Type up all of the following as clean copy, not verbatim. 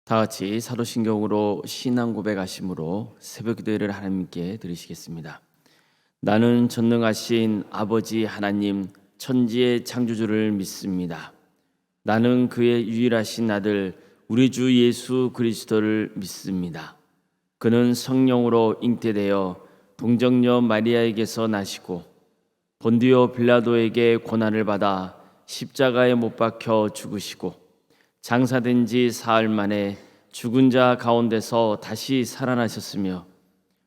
다 같이 사도신경으로 신앙 고백하심으로 새벽기도를 하나님께 드리시겠습니다. 나는 전능하신 아버지 하나님 천지의 창조주를 믿습니다. 나는 그의 유일하신 아들 우리 주 예수 그리스도를 믿습니다. 그는 성령으로 잉태되어 동정녀 마리아에게서 나시고 본디오 빌라도에게 고난을 받아 십자가에 못 박혀 죽으시고 장사된 지 사흘 만에 죽은 자 가운데서 다시 살아나셨으며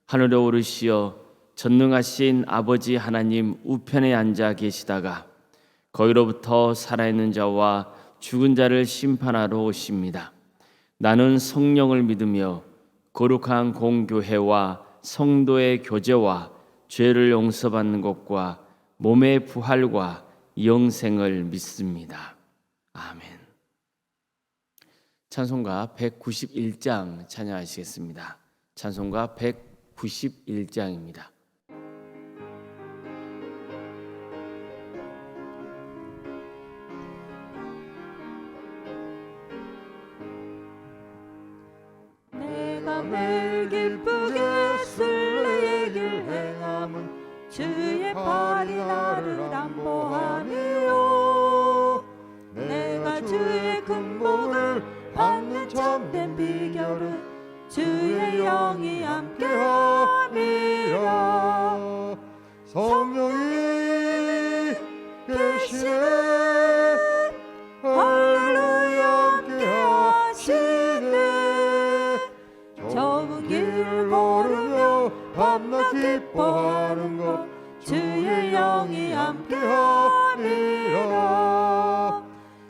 하늘에 오르시어 전능하신 아버지 하나님 우편에 앉아 계시다가 거기로부터 살아있는 자와 죽은 자를 심판하러 오십니다. 나는 성령을 믿으며 거룩한 공교회와 성도의 교제와 죄를 용서받는 것과 몸의 부활과 영생을 믿습니다. 아멘. 찬송가 191장 찬양하시겠습니다. 찬송가 191장입니다. 내가 매일 기쁘게 쓸래의 길 행함은 주의 팔이 나를 안보하니요. 내가 주의 금복을 받는 참된 비결은 주의 영이 함께함이라. 성령이 계시네 할렐루야 함께하시네. 좁은 길을 걸으며 밤낮 기뻐하는 것 주의 영이 함께함이라.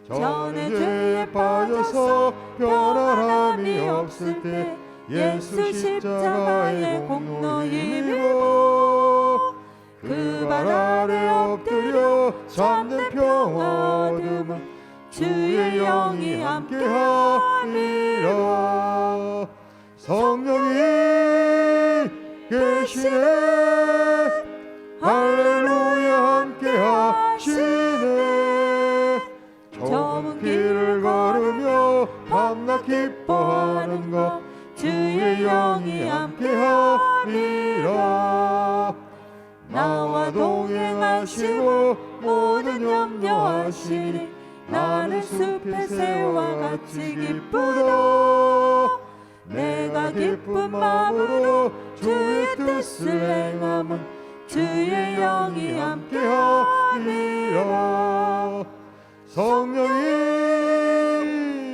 전에 죄에 빠져서 편안함이 없을 때 예수 십자가의 공로 힘입어 그 발 아래 엎드려 참된 평화 얻음은 주의 영이 함께함이라. 성령이 계시네 할렐루야 함께하시네. 좁은 길을 걸으며 밤낮 기뻐하는 것 주의 영이 함께함이라. 나와 동행하시고 모든 염려하시니 나는 숲의 새와 같이 기쁘다. 내가 기쁜 마음으로 주의 뜻을 행함은 주의 영이 함께함이라. 성령이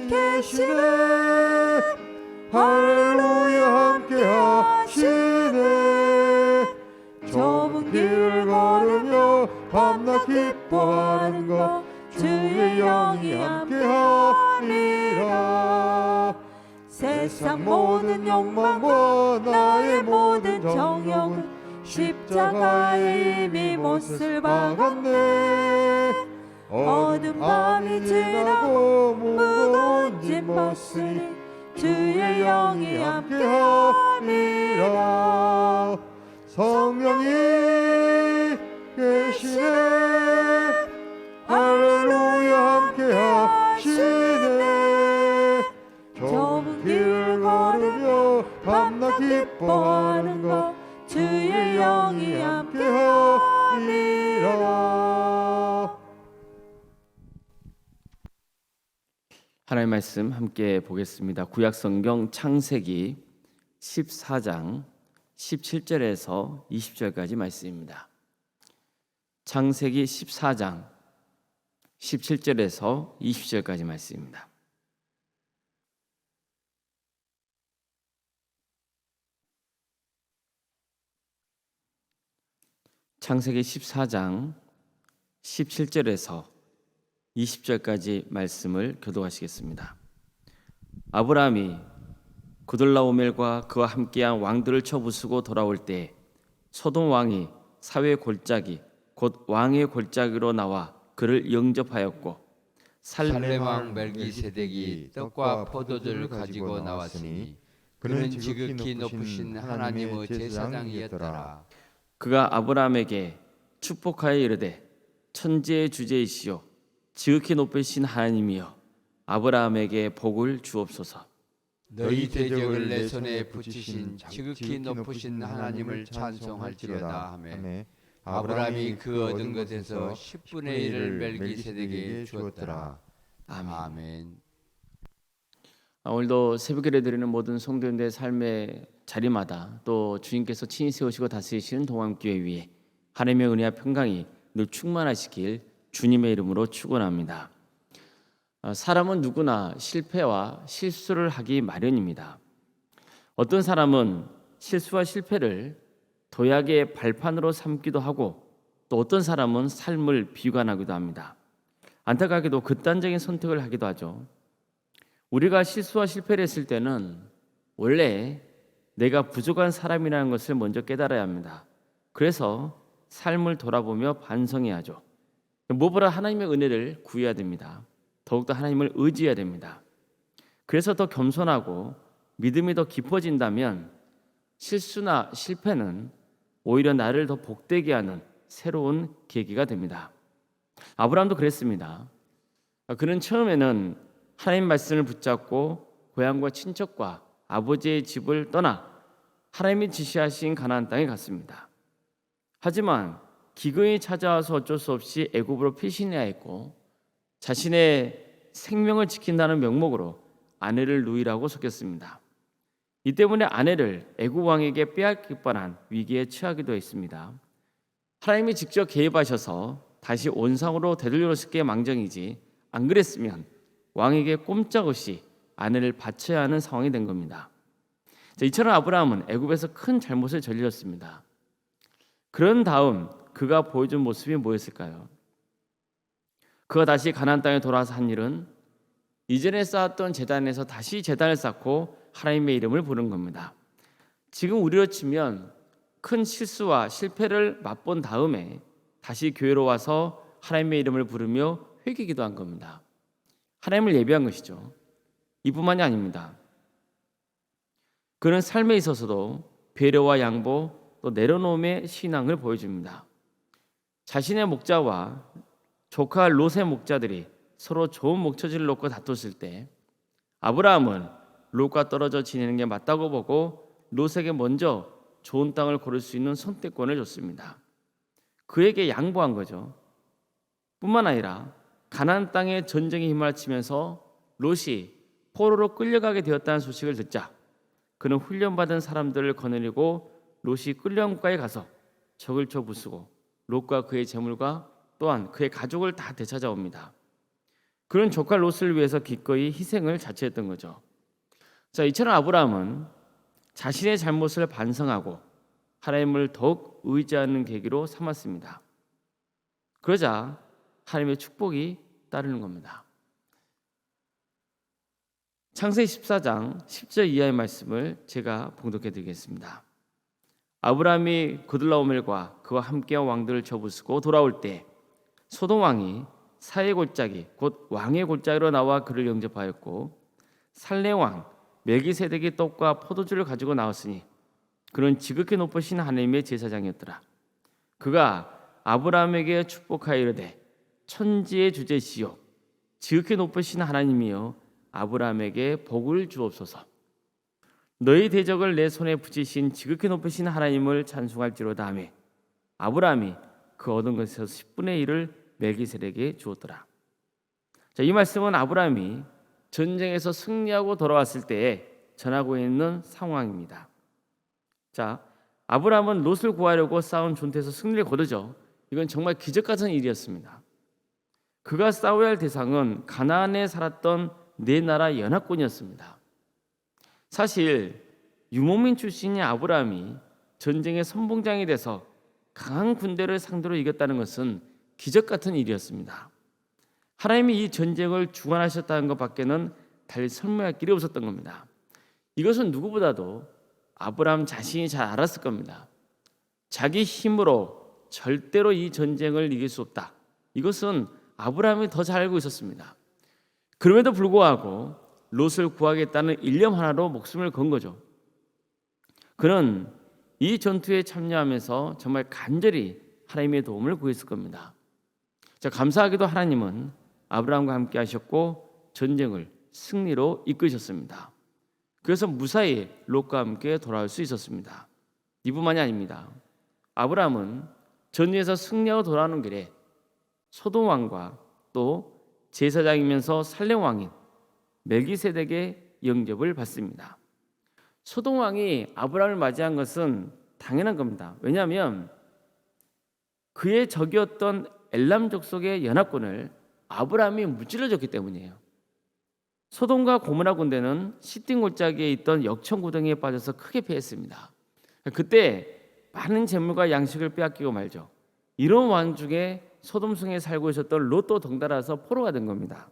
계시네 할렐루야 함께하시네. 좁은 길을 걸으며 밤낮 기뻐하는 것 주의 영이 함께함이라. 세상 모든 욕망과 나의 모든 정욕은 십자가에 이미 못을 박았네. 어두운 밤이 지나고 무거운 짐 벗으니 주의 영이 함께함이라. 성령이 계시네 할렐루야 함께하시네. 좁은 길을 걸으며 밤낮 기뻐하는 것 주의 영이 함께함이라. 하나님의 말씀 함께 보겠습니다. 구약성경 창세기 14장 17절에서 20절까지 말씀입니다. 창세기 14장 17절에서 20절까지 말씀입니다. 창세기 14장 17절에서 20절까지 말씀을 교독하시겠습니다. 아브라함이 그돌라오멜과 그와 함께한 왕들을 쳐부수고 돌아올 때 소돔 왕이 사회 골짜기 곧 왕의 골짜기로 나와 그를 영접하였고 살렘 왕 멜기세덱이 떡과 포도주를 가지고 나왔으니 그는 지극히 높으신 하나님의 제사장이었더라. 그가 아브라함에게 축복하여 이르되 천지의 주제이시오 지극히 높으신 하나님이여 아브라함에게 복을 주옵소서. 너희 대적을 내 손에 붙이신 지극히 높으신 하나님을 찬송할지로다 하매 아브라함이 그 얻은 것에서 10분의 1을 멜기세덱에게 주었더라. 아멘. 오늘도 새벽에 드리는 모든 성도님들의 삶의 자리마다 또 주님께서 친히 세우시고 다스리시는 동안교회 위에 하나님의 은혜와 평강이 늘 충만하시길 주님의 이름으로 축원합니다. 사람은 누구나 실패와 실수를 하기 마련입니다. 어떤 사람은 실수와 실패를 도약의 발판으로 삼기도 하고 또 어떤 사람은 삶을 비관하기도 합니다. 안타깝게도 극단적인 선택을 하기도 하죠. 우리가 실수와 실패를 했을 때는 원래 내가 부족한 사람이라는 것을 먼저 깨달아야 합니다. 그래서 삶을 돌아보며 반성해야 하죠. 무엇보다 하나님의 은혜를 구해야 됩니다. 더욱더 하나님을 의지해야 됩니다. 그래서 더 겸손하고 믿음이 더 깊어진다면 실수나 실패는 오히려 나를 더 복되게 하는 새로운 계기가 됩니다. 아브라함도 그랬습니다. 그는 처음에는 하나님 말씀을 붙잡고 고향과 친척과 아버지의 집을 떠나 하나님이 지시하신 가나안 땅에 갔습니다. 하지만 기근이 찾아와서 어쩔 수 없이 애굽으로 피신해야 했고 자신의 생명을 지킨다는 명목으로 아내를 누이라고 속였습니다. 이 때문에 아내를 애굽 왕에게 빼앗길 뻔한 위기에 처하기도 했습니다. 하나님이 직접 개입하셔서 다시 온상으로 되돌려놓으시기에 망정이지 안 그랬으면 왕에게 꼼짝없이 아내를 바쳐야 하는 상황이 된 겁니다. 이처럼 아브라함은 애굽에서 큰 잘못을 저질렀습니다. 그런 다음 그가 보여준 모습이 뭐였을까요? 그가 다시 가나안 땅에 돌아와서 한 일은 이전에 쌓았던 제단에서 다시 제단을 쌓고 하나님의 이름을 부른 겁니다. 지금 우리로 치면 큰 실수와 실패를 맛본 다음에 다시 교회로 와서 하나님의 이름을 부르며 회개기도한 겁니다. 하나님을 예배한 것이죠. 이뿐만이 아닙니다. 그는 삶에 있어서도 배려와 양보 또 내려놓음의 신앙을 보여줍니다. 자신의 목자와 조카 롯의 목자들이 서로 좋은 목처지를 놓고 다퉜을 때 아브라함은 롯과 떨어져 지내는 게 맞다고 보고 롯에게 먼저 좋은 땅을 고를 수 있는 선택권을 줬습니다. 그에게 양보한 거죠. 뿐만 아니라 가나안 땅의 전쟁에 휘말리면서 롯이 포로로 끌려가게 되었다는 소식을 듣자 그는 훈련받은 사람들을 거느리고 롯이 끌려온가에 가서 적을 쳐 부수고 롯과 그의 재물과 또한 그의 가족을 다 되찾아옵니다. 그런 조카 롯을 위해서 기꺼이 희생을 자처했던 거죠. 이처럼 아브라함은 자신의 잘못을 반성하고 하나님을 더욱 의지하는 계기로 삼았습니다. 그러자 하나님의 축복이 따르는 겁니다. 창세기 14장 10절 이하의 말씀을 제가 봉독해 드리겠습니다. 아브라함이 그들라오멜과 그와 함께한 왕들을 쳐부수고 돌아올 때 소돔 왕이 사의 골짜기 곧 왕의 골짜기로 나와 그를 영접하였고 살렘 왕 멜기세덱이 떡과 포도주를 가지고 나왔으니 그는 지극히 높으신 하나님의 제사장이었더라. 그가 아브라함에게 축복하여 이르되 천지의 주제시요 지극히 높으신 하나님이여 아브라함에게 복을 주옵소서. 너희 대적을 내 손에 붙이신 지극히 높으신 하나님을 찬송할지로다 하매 아브라함이 그 얻은 것에서 10분의 1을 멜기세덱에게 주었더라. 이 말씀은 아브라함이 전쟁에서 승리하고 돌아왔을 때에 전하고 있는 상황입니다. 아브라함은 롯을 구하려고 싸운 전투에서 승리를 거두죠. 이건 정말 기적 같은 일이었습니다. 그가 싸워야 할 대상은 가나안에 살았던 네 나라 연합군이었습니다. 사실 유목민 출신의 아브라함이 전쟁의 선봉장이 돼서 강한 군대를 상대로 이겼다는 것은 기적 같은 일이었습니다. 하나님이 이 전쟁을 주관하셨다는 것밖에는 달리 설명할 길이 없었던 겁니다. 이것은 누구보다도 아브라함 자신이 잘 알았을 겁니다. 자기 힘으로 절대로 이 전쟁을 이길 수 없다. 이것은 아브라함이 더 잘 알고 있었습니다. 그럼에도 불구하고 롯을 구하겠다는 일념 하나로 목숨을 건 거죠. 그는 이 전투에 참여하면서 정말 간절히 하나님의 도움을 구했을 겁니다. 감사하게도 하나님은 아브라함과 함께 하셨고 전쟁을 승리로 이끄셨습니다. 그래서 무사히 롯과 함께 돌아올 수 있었습니다. 이뿐만이 아닙니다. 아브라함은 전투에서 승리하고 돌아오는 길에 소돔 왕과 또 제사장이면서 살렘 왕인 멜기세덱의 영접을 받습니다. 소돔 왕이 아브라함을 맞이한 것은 당연한 겁니다. 왜냐하면 그의 적이었던 엘람 족속의 연합군을 아브라함이 무찔러줬기 때문이에요. 소돔과 고모라 군대는 시딤 골짜기에 있던 역청구덩이에 빠져서 크게 패했습니다. 그때 많은 재물과 양식을 빼앗기고 말죠. 이런 와중에 소돔 성에 살고 있었던 롯도 덩달아서 포로가 된 겁니다.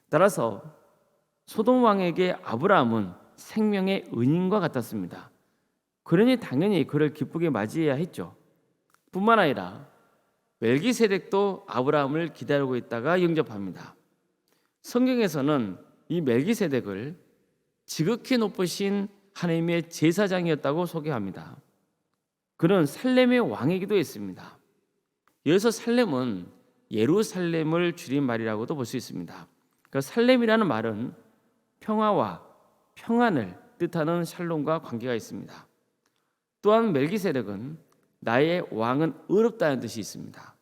따라서 소돔 왕에게 아브라함은 생명의 은인과 같았습니다. 그러니 당연히 그를 기쁘게 맞이해야 했죠. 뿐만 아니라 멜기세덱도 아브라함을 기다리고 있다가 영접합니다. 성경에서는 이 멜기세덱을 지극히 높으신 하나님의 제사장이었다고 소개합니다. 그는 살렘의 왕이기도 했습니다. 여기서 살렘은 예루살렘을 줄인 말이라고도 볼 수 있습니다. 그러니까 살렘이라는 말은 평화와 평안을 뜻하는 샬롬과 관계가 있습니다. 또한 멜기세덱은 나의 왕은 의롭다는 뜻이 있습니다.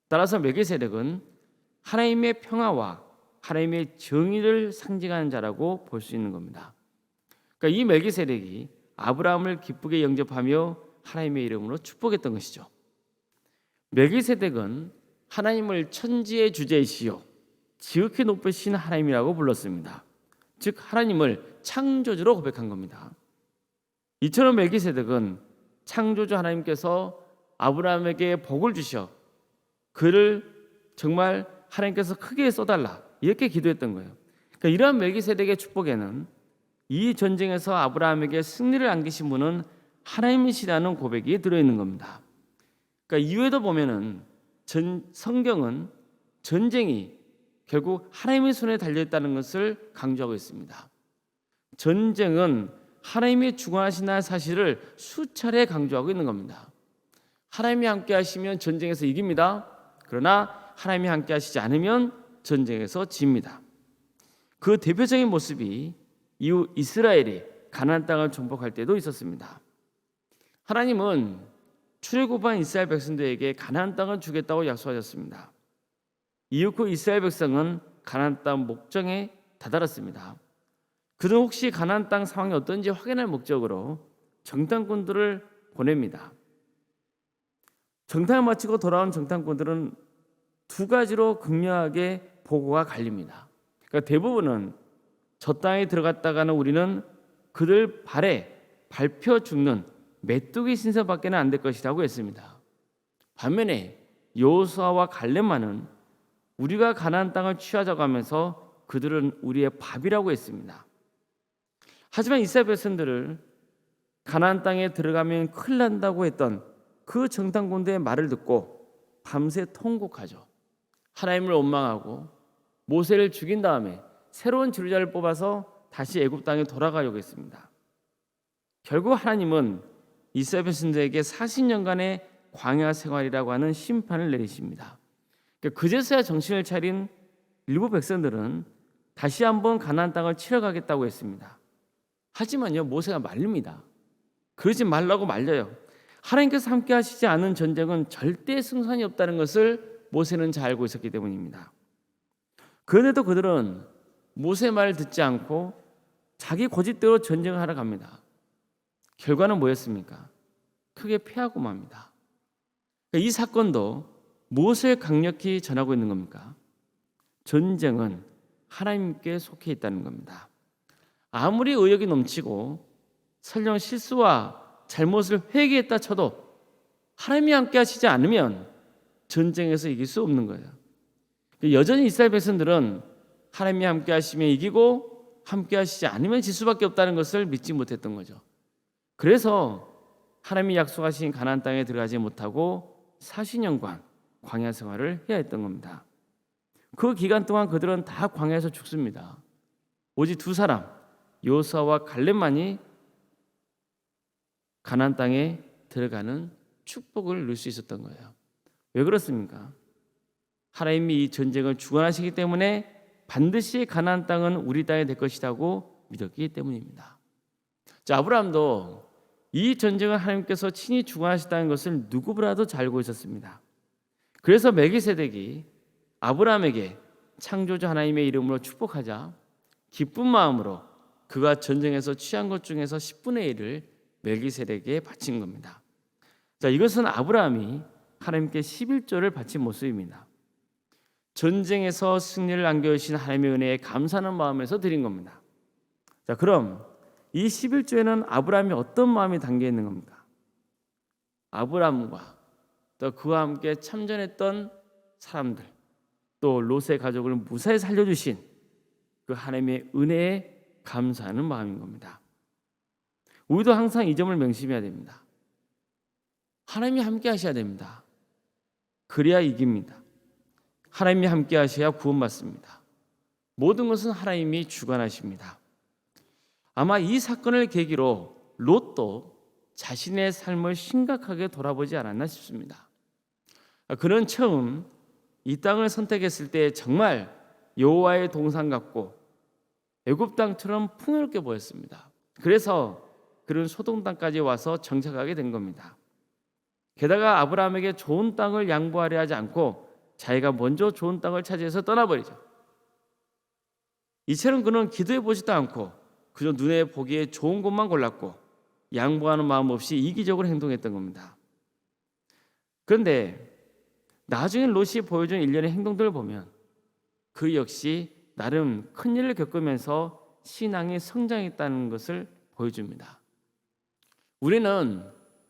따라서 멜기세덱은 하나님의 평화와 하나님의 정의를 상징하는 자라고 볼 수 있는 겁니다. 그러니까 이 멜기세덱이 아브라함을 기쁘게 영접하며 하나님의 이름으로 축복했던 것이죠. 멜기세덱은 하나님을 천지의 주제이시요 지극히 높으신 하나님이라고 불렀습니다. 즉 하나님을 창조주로 고백한 겁니다. 이처럼 멜기세덱은 창조주 하나님께서 아브라함에게 복을 주셔 그를 정말 하나님께서 크게 써달라 이렇게 기도했던 거예요. 그러니까 이러한 멜기세덱의 축복에는 이 전쟁에서 아브라함에게 승리를 안기신 분은 하나님이시라는 고백이 들어있는 겁니다. 그러니까 이후에도 보면은 성경은 전쟁이 결국 하나님의 손에 달려있다는 것을 강조하고 있습니다. 전쟁은 하나님이 주관하신다는 사실을 수차례 강조하고 있는 겁니다. 하나님이 함께 하시면 전쟁에서 이깁니다. 그러나 하나님이 함께 하시지 않으면 전쟁에서 집니다. 그 대표적인 모습이 이후 이스라엘이 가나안 땅을 정복할 때도 있었습니다. 하나님은 출애굽한 이스라엘 백성들에게 가나안 땅을 주겠다고 약속하셨습니다. 이후 이스라엘 백성은 가나안 땅 목적에 다다랐습니다. 그들은 혹시 가나안 땅 상황이 어떤지 확인할 목적으로 정탐꾼들을 보냅니다. 정탐을 마치고 돌아온 정탐꾼들은 두 가지로 극명하게 보고가 갈립니다. 그러니까 대부분은 저 땅에 들어갔다가는 우리는 그들 발에 밟혀 죽는 메뚜기 신세밖에는 안 될 것이라고 했습니다. 반면에 여호수아와 갈렙만은 우리가 가나안 땅을 취하자고 하면서 그들은 우리의 밥이라고 했습니다. 하지만 이스라엘 백성들을 가나안 땅에 들어가면 큰일 난다고 했던 그 정탐꾼들의 말을 듣고 밤새 통곡하죠. 하나님을 원망하고 모세를 죽인 다음에 새로운 지도자를 뽑아서 다시 애굽 땅에 돌아가려고 했습니다. 결국 하나님은 이스라엘 백성들에게 40년간의 광야 생활이라고 하는 심판을 내리십니다. 그제서야 정신을 차린 일부 백성들은 다시 한번 가나안 땅을 치러가겠다고 했습니다. 하지만요 모세가 말립니다. 그러지 말라고 말려요. 하나님께서 함께 하시지 않은 전쟁은 절대 승산이 없다는 것을 모세는 잘 알고 있었기 때문입니다. 그런데도 그들은 모세 말을 듣지 않고 자기 고집대로 전쟁을 하러 갑니다. 결과는 뭐였습니까? 크게 패하고 맙니다. 이 사건도 무엇을 강력히 전하고 있는 겁니까? 전쟁은 하나님께 속해 있다는 겁니다. 아무리 의욕이 넘치고 설령 실수와 잘못을 회개했다 쳐도 하나님이 함께 하시지 않으면 전쟁에서 이길 수 없는 거예요. 여전히 이스라엘 백성들은 하나님이 함께 하시면 이기고 함께 하시지 않으면 질 수밖에 없다는 것을 믿지 못했던 거죠. 그래서 하나님이 약속하신 가나안 땅에 들어가지 못하고 40년간 광야 생활을 해야 했던 겁니다. 그 기간 동안 그들은 다 광야에서 죽습니다. 오직 두 사람 여호수아와 갈렙만이 가나안 땅에 들어가는 축복을 누릴 수 있었던 거예요. 왜 그렇습니까? 하나님이 이 전쟁을 주관하시기 때문에 반드시 가나안 땅은 우리 땅이 될 것이라고 믿었기 때문입니다. 자, 아브라함도 이 전쟁을 하나님께서 친히 주관하시다는 것을 누구보다도 잘 알고 있었습니다. 그래서 멜기세덱이 아브라함에게 창조주 하나님의 이름으로 축복하자 기쁜 마음으로 그가 전쟁에서 취한 것 중에서 10분의 1을 멜기세덱에게 바친 겁니다. 자, 이것은 아브라함이 하나님께 11조를 바친 모습입니다. 전쟁에서 승리를 안겨주신 하나님의 은혜에 감사하는 마음에서 드린 겁니다. 자, 그럼 이 11조에는 아브라함이 어떤 마음이 담겨 있는 겁니까? 아브라함과 또 그와 함께 참전했던 사람들, 또 롯의 가족을 무사히 살려주신 그 하나님의 은혜에 감사하는 마음인 겁니다. 우리도 항상 이 점을 명심해야 됩니다. 하나님이 함께 하셔야 됩니다. 그래야 이깁니다. 하나님이 함께 하셔야 구원받습니다. 모든 것은 하나님이 주관하십니다. 아마 이 사건을 계기로 롯도 자신의 삶을 심각하게 돌아보지 않았나 싶습니다. 그는 처음 이 땅을 선택했을 때 정말 여호와의 동산 같고 애굽 땅처럼 풍요롭게 보였습니다. 그래서 그는 소돔 땅까지 와서 정착하게 된 겁니다. 게다가 아브라함에게 좋은 땅을 양보하려 하지 않고 자기가 먼저 좋은 땅을 차지해서 떠나버리죠. 이처럼 그는 기도해 보지도 않고 그저 눈에 보기에 좋은 곳만 골랐고 양보하는 마음 없이 이기적으로 행동했던 겁니다. 그런데 나중에 롯이 보여준 일련의 행동들을 보면 그 역시 나름 큰 일을 겪으면서 신앙이 성장했다는 것을 보여줍니다. 우리는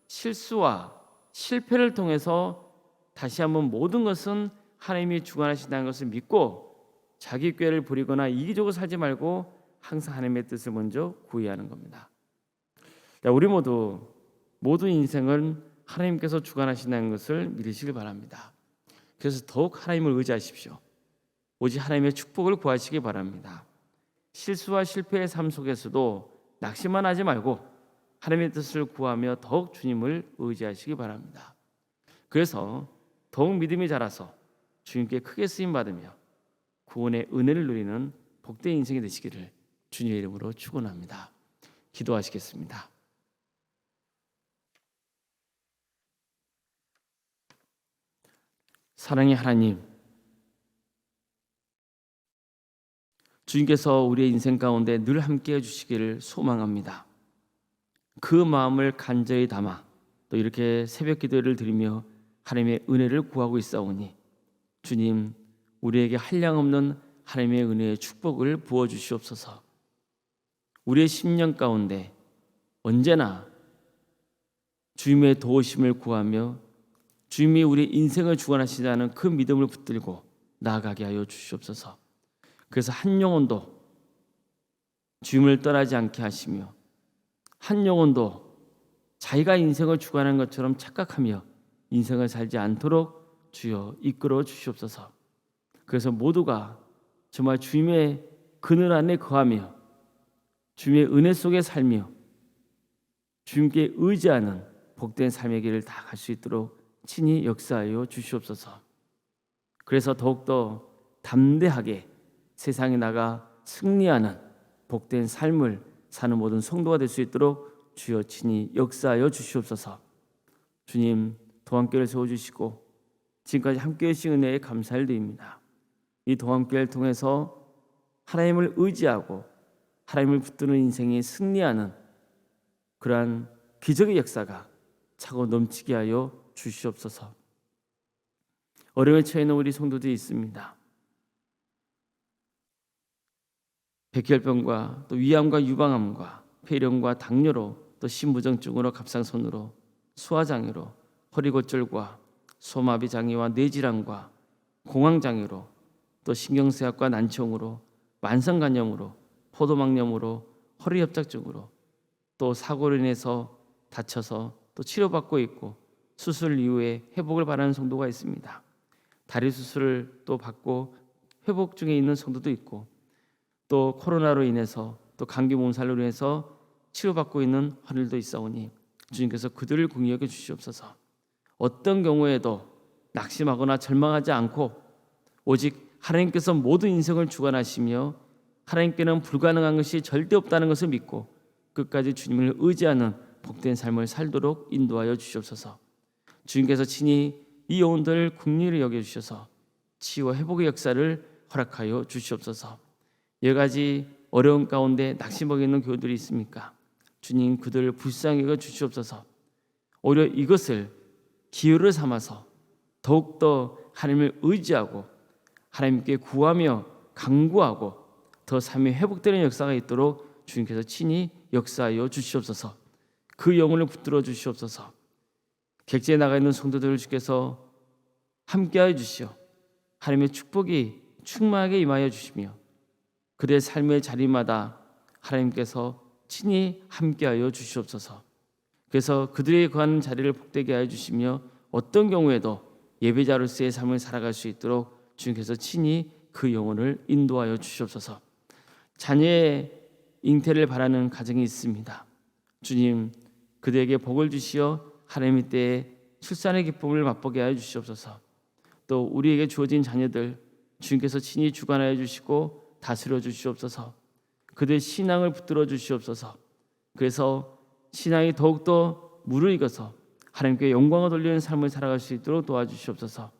실수와 실패를 통해서 다시 한번 모든 것은 하나님이 주관하신다는 것을 믿고 자기 꾀를 부리거나 이기적으로 살지 말고 항상 하나님의 뜻을 먼저 구해하는 겁니다. 우리 모든 인생은 하나님께서 주관하신다는 것을 믿으시길 바랍니다. 그래서 더욱 하나님을 의지하십시오. 오직 하나님의 축복을 구하시기 바랍니다. 실수와 실패의 삶 속에서도 낙심만 하지 말고 하나님의 뜻을 구하며 더욱 주님을 의지하시기 바랍니다. 그래서 더욱 믿음이 자라서 주님께 크게 쓰임 받으며 구원의 은혜를 누리는 복된 인생이 되시기를 주님의 이름으로 축원합니다. 기도하시겠습니다. 사랑의 하나님, 주님께서 우리의 인생 가운데 늘 함께해 주시기를 소망합니다. 그 마음을 간절히 담아 또 이렇게 새벽 기도를 드리며 하나님의 은혜를 구하고 있사오니 주님, 우리에게 한량없는 하나님의 은혜의 축복을 부어주시옵소서. 우리의 심령 가운데 언제나 주님의 도우심을 구하며 주님이 우리 인생을 주관하시자는 그 믿음을 붙들고 나아가게 하여 주시옵소서. 그래서 한 영혼도 주님을 떠나지 않게 하시며 한 영혼도 자기가 인생을 주관하는 것처럼 착각하며 인생을 살지 않도록 주여 이끌어 주시옵소서. 그래서 모두가 정말 주님의 그늘 안에 거하며 주님의 은혜 속에 살며 주님께 의지하는 복된 삶의 길을 다 갈 수 있도록 친히 역사하여 주시옵소서. 그래서 더욱더 담대하게 세상에 나가 승리하는 복된 삶을 사는 모든 성도가 될 수 있도록 주여 친히 역사하여 주시옵소서. 주님, 동안교회를 세워주시고 지금까지 함께해 주신 은혜에 감사를 드립니다. 이 동안교회를 통해서 하나님을 의지하고 하나님을 붙드는 인생이 승리하는 그러한 기적의 역사가 차고 넘치게 하여 주시옵소서. 어려움에 처해 있는 우리 성도들이 있습니다. 백혈병과 또 위암과 유방암과 폐렴과 당뇨로 또 심부정증으로 갑상선으로 소화장애로 허리골절과 소마비 장애와 뇌질환과 공황장애로 또 신경쇠약과 난청으로 만성간염으로 포도막염으로 허리협착증으로 또 사고로 인해서 다쳐서 또 치료받고 있고 수술 이후에 회복을 바라는 성도가 있습니다. 다리 수술을 또 받고 회복 중에 있는 성도도 있고 또 코로나로 인해서 또 감기 몸살로 인해서 치료받고 있는 환우들도 있사오니 주님께서 그들을 긍휼히 여겨 주시옵소서. 어떤 경우에도 낙심하거나 절망하지 않고 오직 하나님께서 모든 인생을 주관하시며 하나님께는 불가능한 것이 절대 없다는 것을 믿고 끝까지 주님을 의지하는 복된 삶을 살도록 인도하여 주시옵소서. 주님께서 친히 이 영혼들을 긍휼히 여겨주셔서 치유와 회복의 역사를 허락하여 주시옵소서. 여러 가지 어려운 가운데 낙심하고 있는 교우들이 있습니까? 주님 그들을 불쌍히 여겨 주시옵소서. 오히려 이것을 기회를 삼아서 더욱더 하나님을 의지하고 하나님께 구하며 간구하고 더 삶이 회복되는 역사가 있도록 주님께서 친히 역사하여 주시옵소서. 그 영혼을 붙들어 주시옵소서. 객지에 나가 있는 성도들을 주께서 함께하여 주시어 하나님의 축복이 충만하게 임하여 주시며 그들의 삶의 자리마다 하나님께서 친히 함께하여 주시옵소서. 그래서 그들이 거하는 자리를 복되게 하여 주시며 어떤 경우에도 예배자로서의 삶을 살아갈 수 있도록 주님께서 친히 그 영혼을 인도하여 주시옵소서. 자녀의 잉태를 바라는 가정이 있습니다. 주님 그들에게 복을 주시어 하나님의 때에 출산의 기쁨을 맛보게 하여 주시옵소서. 또 우리에게 주어진 자녀들 주님께서 친히 주관하여 주시고 다스려 주시옵소서. 그들의 신앙을 붙들어 주시옵소서. 그래서 신앙이 더욱더 무르익어서 하나님께 영광을 돌리는 삶을 살아갈 수 있도록 도와주시옵소서.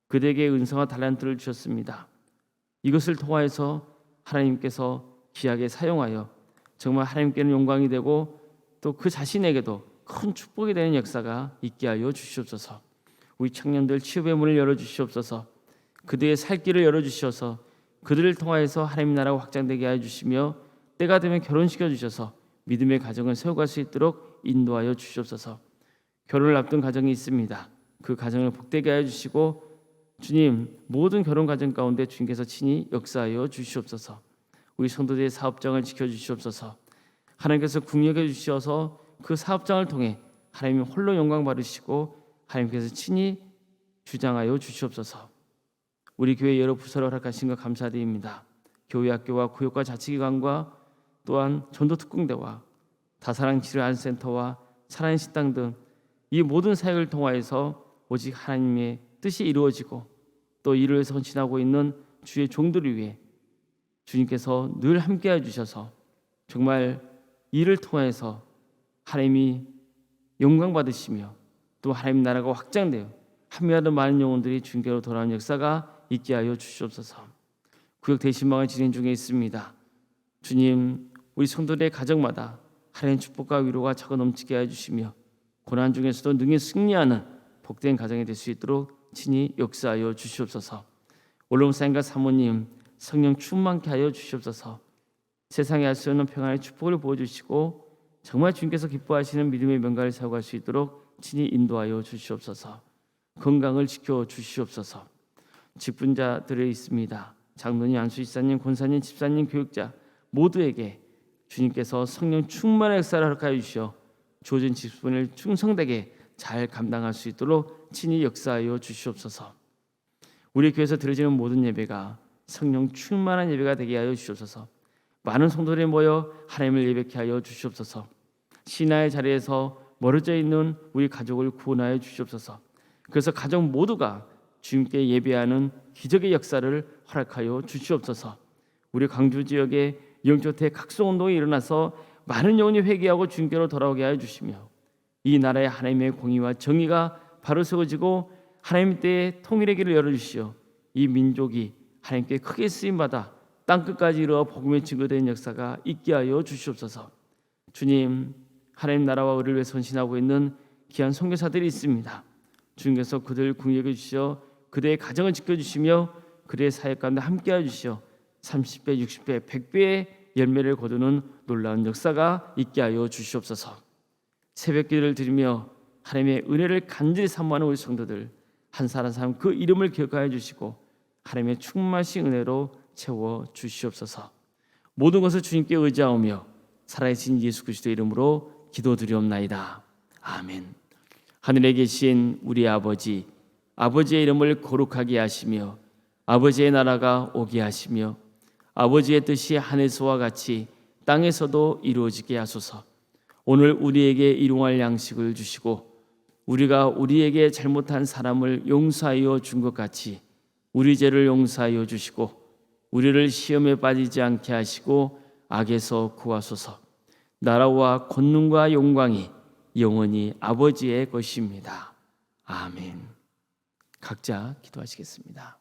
그들에게 은사와 달란트를 주셨습니다. 이것을 통하여서 하나님께서 귀하게 사용하여 정말 하나님께는 영광이 되고 또 그 자신에게도 큰 축복이 되는 역사가 있게 하여 주시옵소서. 우리 청년들 취업의 문을 열어주시옵소서. 그들의 살 길을 열어주셔서 그들을 통하여서 하나님 나라가 확장되게 하여 주시며 때가 되면 결혼시켜 주셔서 믿음의 가정을 세워갈 수 있도록 인도하여 주시옵소서. 결혼을 앞둔 가정이 있습니다. 그 가정을 복되게 하여 주시고 주님 모든 결혼 가정 가운데 주님께서 친히 역사하여 주시옵소서. 우리 성도들의 사업장을 지켜주시옵소서. 하나님께서 궁여겨 주셔서 그 사업장을 통해 하나님이 홀로 영광 받으시고 하나님께서 친히 주장하여 주시옵소서. 우리 교회 여러 부서를 허락하신 것 감사드립니다. 교회 학교와 구역과 자치기관과 또한 전도특공대와 다사랑 치료안센터와 살아있는 식당 등 이 모든 사역을 통하여서 오직 하나님의 뜻이 이루어지고 또 이를 위해서 헌신하고 있는 주의 종들을 위해 주님께서 늘 함께해 주셔서 정말 이를 통해서 하나님이 영광 받으시며 또 하나님 나라가 확장되어 합리화된 많은 영혼들이 주님께로 돌아오는 역사가 있게 하여 주시옵소서. 구역 대신방을 진행 중에 있습니다. 주님 우리 성도들의 가정마다 하나님의 축복과 위로가 차고 넘치게 하여 주시며 고난 중에서도 능히 승리하는 복된 가정이 될 수 있도록 친히 역사하여 주시옵소서. 올롱사님과 사모님 성령 충만케 하여 주시옵소서. 세상에 알 수 없는 평안의 축복을 보여주시고 정말 주님께서 기뻐하시는 믿음의 명가를 세워갈 수 있도록 친히 인도하여 주시옵소서. 건강을 지켜 주시옵소서. 직분자들이 있습니다. 장로님, 안수집사님, 권사님, 집사님, 교육자 모두에게 주님께서 성령 충만의 역사를 허락하여 주시어 주어진 직분을 충성되게 잘 감당할 수 있도록 친히 역사하여 주시옵소서. 우리 교회에서 드려지는 모든 예배가 성령 충만한 예배가 되게 하여 주시옵소서. 많은 성도들이 모여 하나님을 예배케 하여 주시옵소서. 신앙의 자리에서 멀어져 있는 우리 가족을 구원하여 주시옵소서. 그래서 가족 모두가 주님께 예배하는 기적의 역사를 허락하여 주시옵소서. 우리 광주 지역에 영조태 각성운동이 일어나서 많은 영혼이 회개하고 주님께로 돌아오게 하여 주시며 이 나라의 하나님의 공의와 정의가 바로 세워지고 하나님 때의 통일의 길을 열어주시어 이 민족이 하나님께 크게 쓰임받아 땅끝까지 이르러 복음의 증거되는 역사가 있게 하여 주시옵소서. 주님 하나님 나라와 의를 위해 헌신하고 있는 귀한 선교사들이 있습니다. 주님께서 그들을 긍휼히 여겨주시어 그들의 가정을 지켜주시며 그들의 사역 가운데 함께해 주시어 30배, 60배, 100배의 열매를 거두는 놀라운 역사가 있게 하여 주시옵소서. 새벽기도를 드리며 하나님의 은혜를 간절히 사모하는 우리 성도들 한 사람 한 사람 그 이름을 기억하여 주시고 하나님의 충만하신 은혜로 채워 주시옵소서. 모든 것을 주님께 의지하오며 살아계신 예수 그리스도의 이름으로 기도드리옵나이다. 아멘. 하늘에 계신 우리 아버지, 아버지의 이름을 거룩하게 하시며 아버지의 나라가 오게 하시며 아버지의 뜻이 하늘에서와 같이 땅에서도 이루어지게 하소서. 오늘 우리에게 일용할 양식을 주시고 우리가 우리에게 잘못한 사람을 용서하여 준 것 같이 우리 죄를 용서하여 주시고 우리를 시험에 빠지지 않게 하시고 악에서 구하소서. 나라와 권능과 영광이 영원히 아버지의 것입니다. 아멘. 각자 기도하시겠습니다.